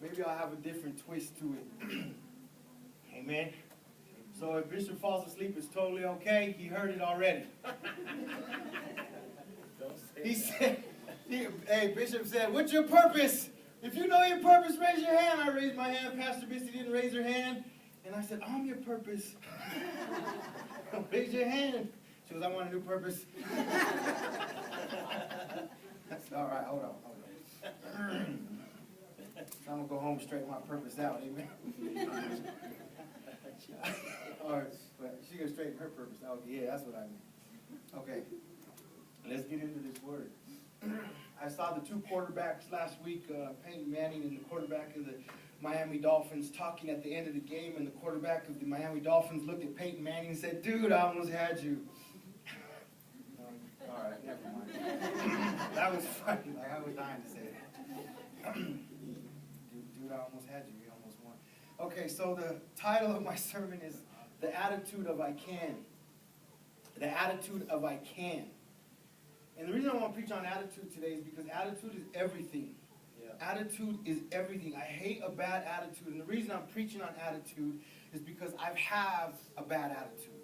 maybe I'll have a different twist to it. Amen. So if Bishop falls asleep, it's totally okay. He heard it already. He said, hey, Bishop said, what's your purpose? If you know your purpose, raise your hand. I raised my hand. Pastor Missy didn't raise her hand. And I said, I'm your purpose. Raise your hand. She goes, I want a new purpose. That's all right, hold on. So I'm going to go home and straighten my purpose out, amen? Or, but she going to straighten her purpose out. Yeah, that's what I mean. Okay, let's get into this word. I saw the two quarterbacks last week, Peyton Manning and the quarterback of the Miami Dolphins, talking at the end of the game, and the quarterback of the Miami Dolphins looked at Peyton Manning and said, dude, I almost had you. All right, never mind. That was funny. Like, I was dying to say that. Dude, I almost had you. You almost won. Okay, so the title of my sermon is The Attitude of I Can. The Attitude of I Can. And the reason I want to preach on attitude today is because attitude is everything. Yeah. Attitude is everything. I hate a bad attitude. And the reason I'm preaching on attitude is because I have a bad attitude.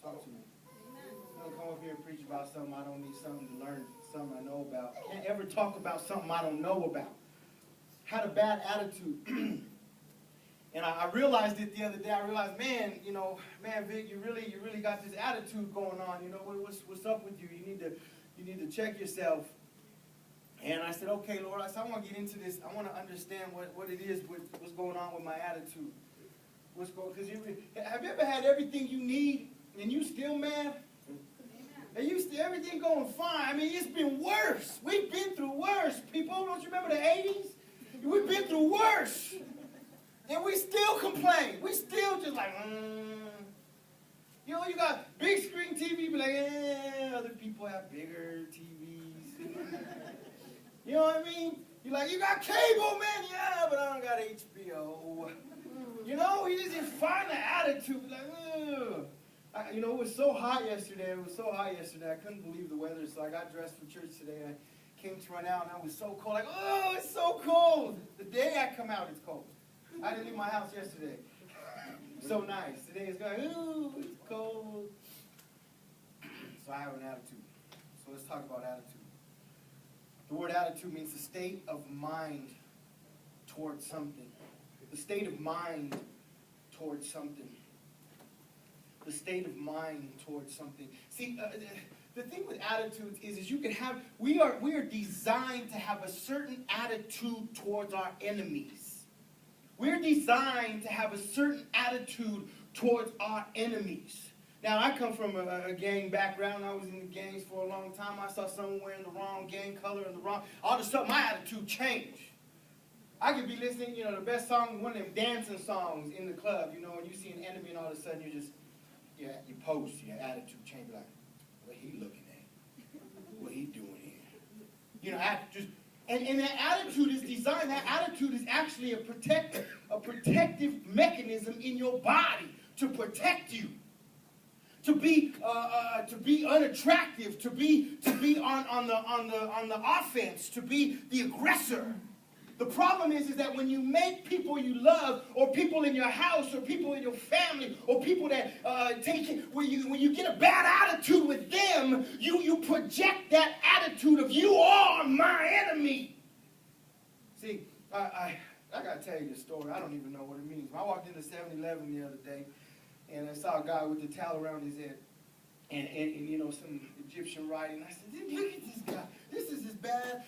Talk to me. I'm going to come up here and preach about something I don't need, something to learn, something I know about. I can't ever talk about something I don't know about. Had a bad attitude. And I realized it the other day. I realized, man, Vic, you really got this attitude going on. You know, what's up with you? You need to check yourself. And I said, okay, Lord, I want to get into this. I want to understand what it is, what's going on with my attitude. Because have you ever had everything you need and you still mad? And everything going fine. I mean, it's been worse. We've been through worse. People, don't you remember the 80s? We've been through worse. And we still complain. We still just like, You know, you got big screen TV, be like, other people have bigger TVs. You know what I mean? You're like, you got cable, man? Yeah, but I don't got HBO. You know, you just find the attitude, like, ugh. It was so hot yesterday. I couldn't believe the weather, so I got dressed for church today. I came to run out, and I was so cold. Like, oh, it's so cold. The day I come out, it's cold. I didn't leave my house yesterday. So nice. Today it's going, ooh, it's cold. So I have an attitude. So let's talk about attitude. The word attitude means the state of mind towards something. The state of mind towards something. The state of mind towards something. See, the thing with attitudes is you can have, we are designed to have a certain attitude towards our enemies. We're designed to have a certain attitude towards our enemies. Now, I come from a gang background. I was in the gangs for a long time. I saw someone wearing the wrong gang color and the wrong, all of a sudden my attitude changed. I could be listening, the best song, one of them dancing songs in the club, and you see an enemy and all of a sudden you just, you post, your attitude change, like, what he looking at? What he doing here? And that attitude is designed, that attitude is actually a protective mechanism in your body to protect you. To be unattractive, to be on the offense, to be the aggressor. The problem is that when you make people you love, or people in your house, or people in your family, or people that when you get a bad attitude with them, you project that attitude of you are my enemy. See, I gotta tell you this story. I don't even know what it means. I walked into 7-Eleven the other day, and I saw a guy with a towel around his head, and some Egyptian writing. I said, look at this guy. This is as bad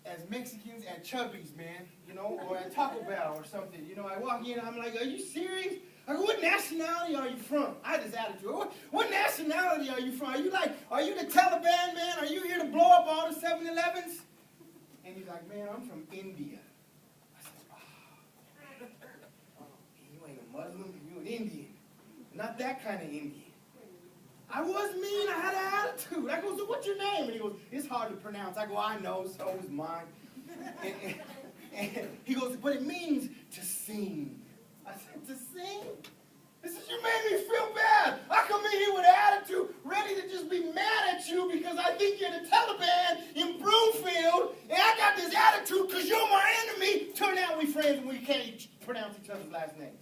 as Mexicans at Chubby's, man, or at Taco Bell or something. I walk in, I'm like, are you serious? I go, what nationality are you from? I had this attitude. What nationality are you from? Are you the Taliban, man? Are you here to blow up all the 7-Elevens? And he's like, man, I'm from India. I said, you ain't a Muslim, you an Indian. Not that kind of Indian. I was mean, I had an attitude. I go, so what's your name? And he goes, it's hard to pronounce. I go, I know, so is mine. And he goes, but it means to sing. I said, to sing? He says, you made me feel bad. I come in here with an attitude, ready to just be mad at you because I think you're the Taliban in Broomfield, and I got this attitude because you're friends when we can't pronounce each other's last names.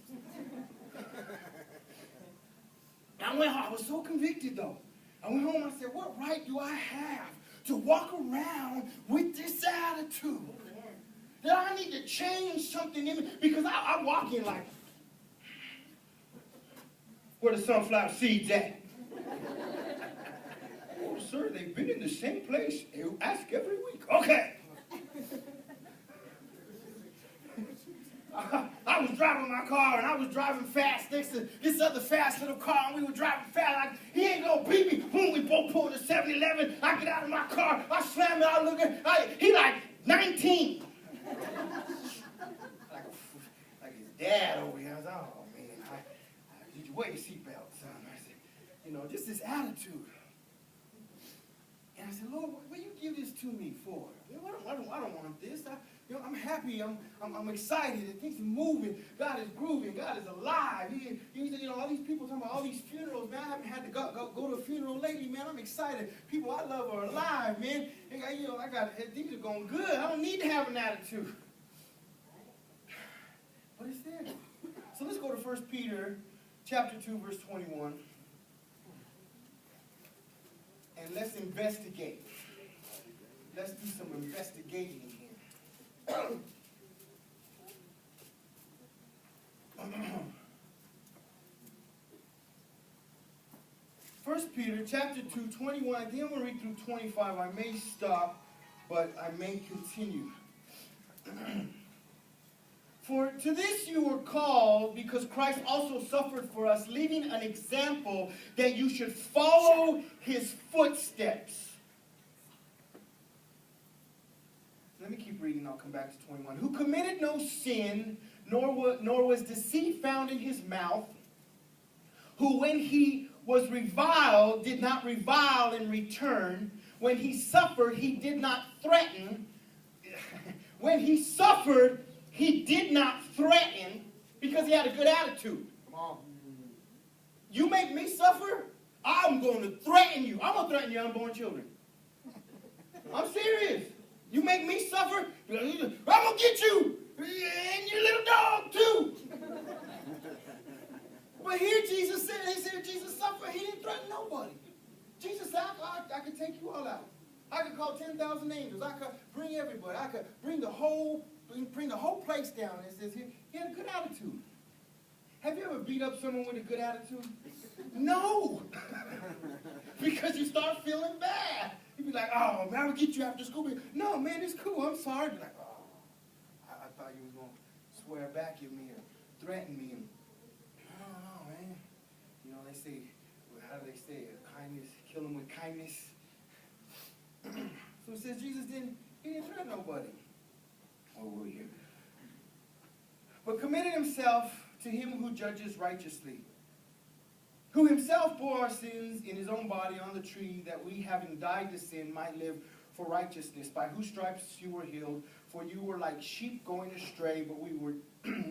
I went home. I was so convicted, though. I went home and I said, what right do I have to walk around with this attitude? That I need to change something in me. Because I walk in like, where the sunflower seeds at? Oh, sir, they've been in the same place. You ask every week. Okay. I was driving my car, and I was driving fast next to this other fast little car, and we were driving fast. He ain't gonna beat me. Boom, we both pulled to 7-Eleven. I get out of my car. I slam it. I look at he like 19. like his dad over here. I was, oh, man, did you wear your seatbelt, son? I said, just this attitude. And I said, Lord, what do you give this to me for? I don't want this. I'm happy. I'm excited. And things are moving. God is grooving. God is alive. All these people talking about all these funerals, man. I haven't had to go to a funeral lately, man. I'm excited. People I love are alive, man. Things are going good. I don't need to have an attitude. But it's there. So let's go to 1 Peter chapter 2, verse 21. And let's investigate. Let's do some investigating here. 1 Peter chapter 2, 21. I think I'm going to read through 25. I may stop, but I may continue. For to this you were called, because Christ also suffered for us, leaving an example that you should follow his footsteps. Let me keep reading, I'll come back to 21. Who committed no sin, nor was deceit found in his mouth, who when he was reviled, did not revile in return. When he suffered, he did not threaten. When he suffered, he did not threaten because he had a good attitude. Come on. You make me suffer, I'm going to threaten you. I'm going to threaten your unborn children. I'm serious. You make me suffer, I'm going to get you and your little dog too. But here Jesus said, Jesus suffered. He didn't threaten nobody. Jesus said, I could take you all out. I could call 10,000 angels. I could bring everybody. I could bring the whole place down. And it says he had a good attitude. Have you ever beat up someone with a good attitude? No. Because you start feeling bad. You'd be like, oh, man, I'll get you after school. No, man, it's cool. I'm sorry. Be like, oh, I thought you was going to swear back at me or threaten me. And, I don't know, man. They say, how do they say it? Kindness, kill them with kindness. So it says Jesus didn't threaten nobody. Oh, we're here. But committed himself to him who judges righteously, who himself bore our sins in his own body on the tree, that we, having died to sin, might live for righteousness, by whose stripes you were healed. For you were like sheep going astray, but we were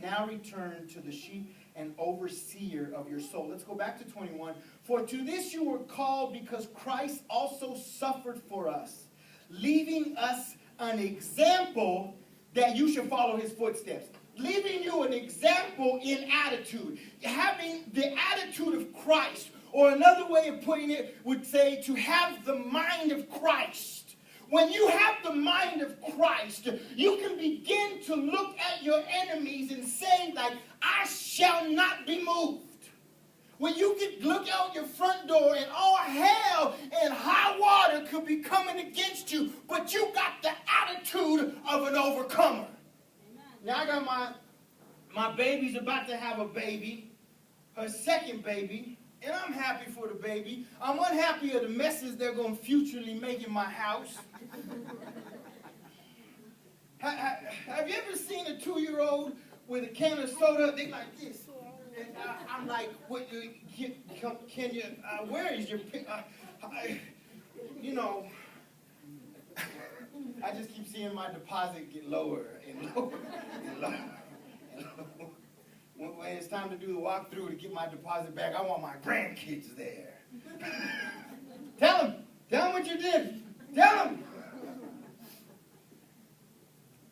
now returned to the sheep and overseer of your soul. Let's go back to 21. For to this you were called, because Christ also suffered for us, leaving us an example that you should follow his footsteps. Leaving you an example in attitude. Having the attitude of Christ, or another way of putting it would say to have the mind of Christ. When you have the mind of Christ, you can begin to look at your enemies and say, like, I shall not be moved. When you can look out your front door and all hell and high water could be coming against you, but you got the attitude of an overcomer. Now I got my baby's about to have a baby, her second baby, and I'm happy for the baby. I'm unhappy of the messes they're going to futurely make in my house. Have you ever seen a 2-year-old with a can of soda? They like this. And I'm like, what, can you, where is your, I just keep seeing my deposit get lower and lower and lower and lower. When it's time to do the walkthrough to get my deposit back, I want my grandkids there. Tell them what you did. Tell them.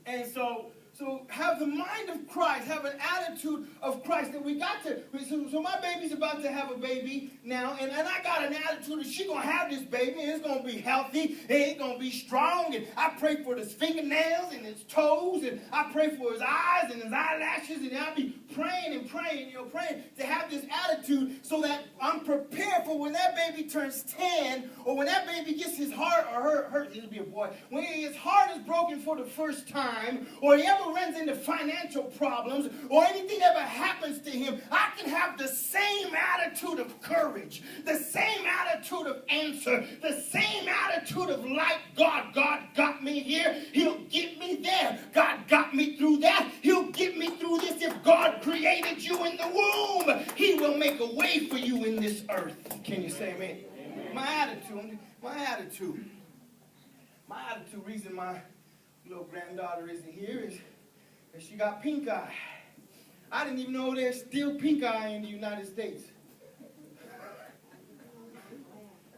And so So have the mind of Christ, have an attitude of Christ that we got to. So my baby's about to have a baby now, and I got an attitude that she's going to have this baby, and it's going to be healthy, and it's going to be strong, and I pray for his fingernails and his toes, and I pray for his eyes and his eyelashes, and I'll be praying and praying, praying to have this attitude so that I'm prepared for when that baby turns 10, or when that baby gets his heart, or her it'll be a boy, when his heart is broken for the first time, or he ever runs into financial problems, or anything ever happens to him, I can have the same attitude of courage, the same attitude of answer, the same attitude of like God got me here, he'll get me there. God got me through that, he'll get me through this. If God created you in the womb, he will make a way for you in this earth. Can you say amen? Amen. My attitude, reason my little granddaughter isn't here is that she got pink eye. I didn't even know there's still pink eye in the United States.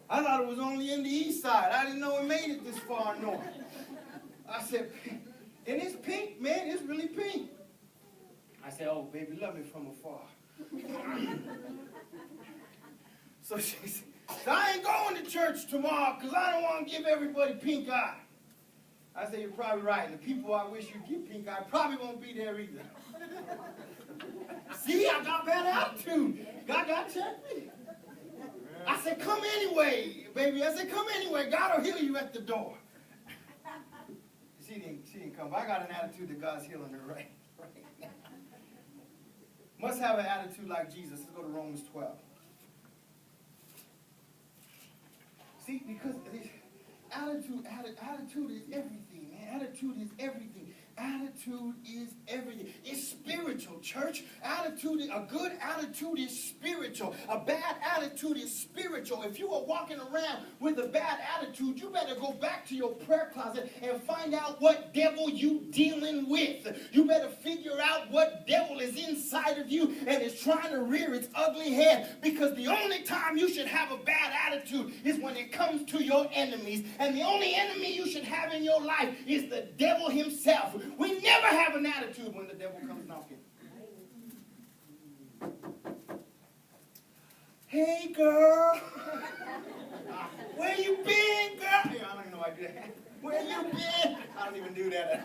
I thought it was only in the east side. I didn't know it made it this far north. I said, and it's pink, man, it's really pink. I said, oh, baby, love me from afar. So she said, I ain't going to church tomorrow because I don't want to give everybody pink eye. I said, you're probably right. And the people I wish you'd give pink eye probably won't be there either. See, I got bad attitude. God checked me. I said, come anyway, baby. I said, come anyway. God will heal you at the door. She didn't come. But I got an attitude that God's healing her right now. Must have an attitude like Jesus. Let's go to Romans 12. See, because attitude is everything, man. Attitude is everything. Attitude is everything. It's spiritual, church. A good attitude is spiritual. A bad attitude is spiritual. If you are walking around with a bad attitude, you better go back to your prayer closet and find out what devil you dealing with. You better figure out what devil is inside of you and is trying to rear its ugly head, because the only time you should have a bad attitude is when it comes to your enemies. And the only enemy you should have in your life is the devil himself. We never have an attitude when the devil comes knocking. Hey, girl. Where you been, girl? Yeah, I don't even know I do that. Where you been? I don't even do that.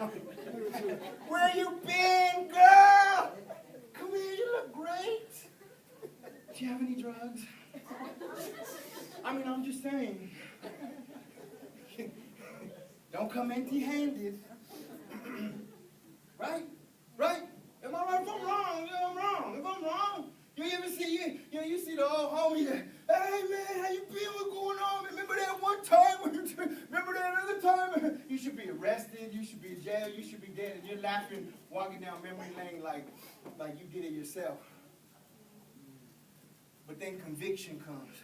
Where you been, girl? Come here, you look great. Do you have any drugs? I mean, I'm just saying. Don't come empty-handed. Right? Right? Am I right? If I'm wrong, I'm wrong. If I'm wrong, you ever see, you see the old homie that, hey man, how you been? What's going on? Remember that one time? Remember that other time? You should be arrested. You should be in jail. You should be dead. And you're laughing, walking down memory lane like you did it yourself. But then conviction comes.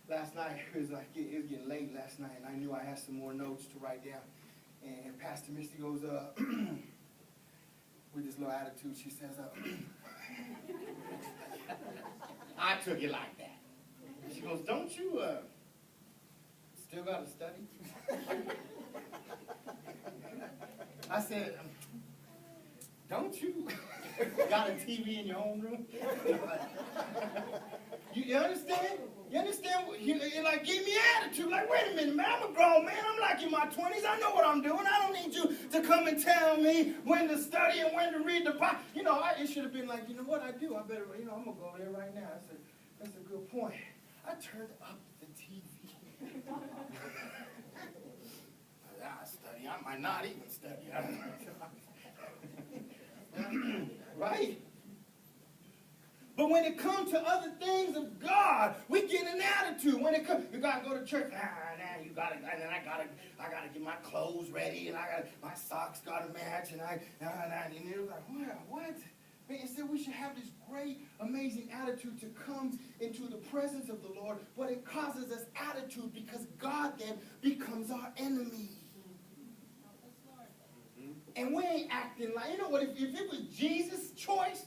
Last night, it was getting late last night, and I knew I had some more notes to write down. And Pastor Misty goes, with this little attitude, she says, I took it like that. She goes, don't you still got to study? I said, don't you got a TV in your own room? You understand? You understand? It like gave me attitude. Like, wait a minute, man, I'm a grown man. I'm like in my 20s. I know what I'm doing. I don't need you to come and tell me when to study and when to read the Bible. It should have been like, you know what I do? I better, I'm going to go there right now. That's a good point. I turned up the TV. I study. I might not even study. Right? But when it comes to other things of God, we get an attitude. When it comes, you gotta go to church. You gotta, and then I gotta get my clothes ready, and my socks gotta match, and and it was like, what? Man, instead, we should have this great, amazing attitude to come into the presence of the Lord, but it causes us attitude because God then becomes our enemy. And we ain't acting like, if it was Jesus' choice,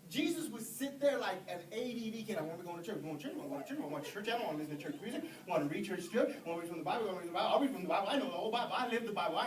Jesus would sit there like an ADD kid. I want to go to church. I want to go to church. I want to church. I don't want to listen to church music. I want to read church script. I want to read from the Bible. I'll read from the Bible. I know the whole Bible. I live the Bible.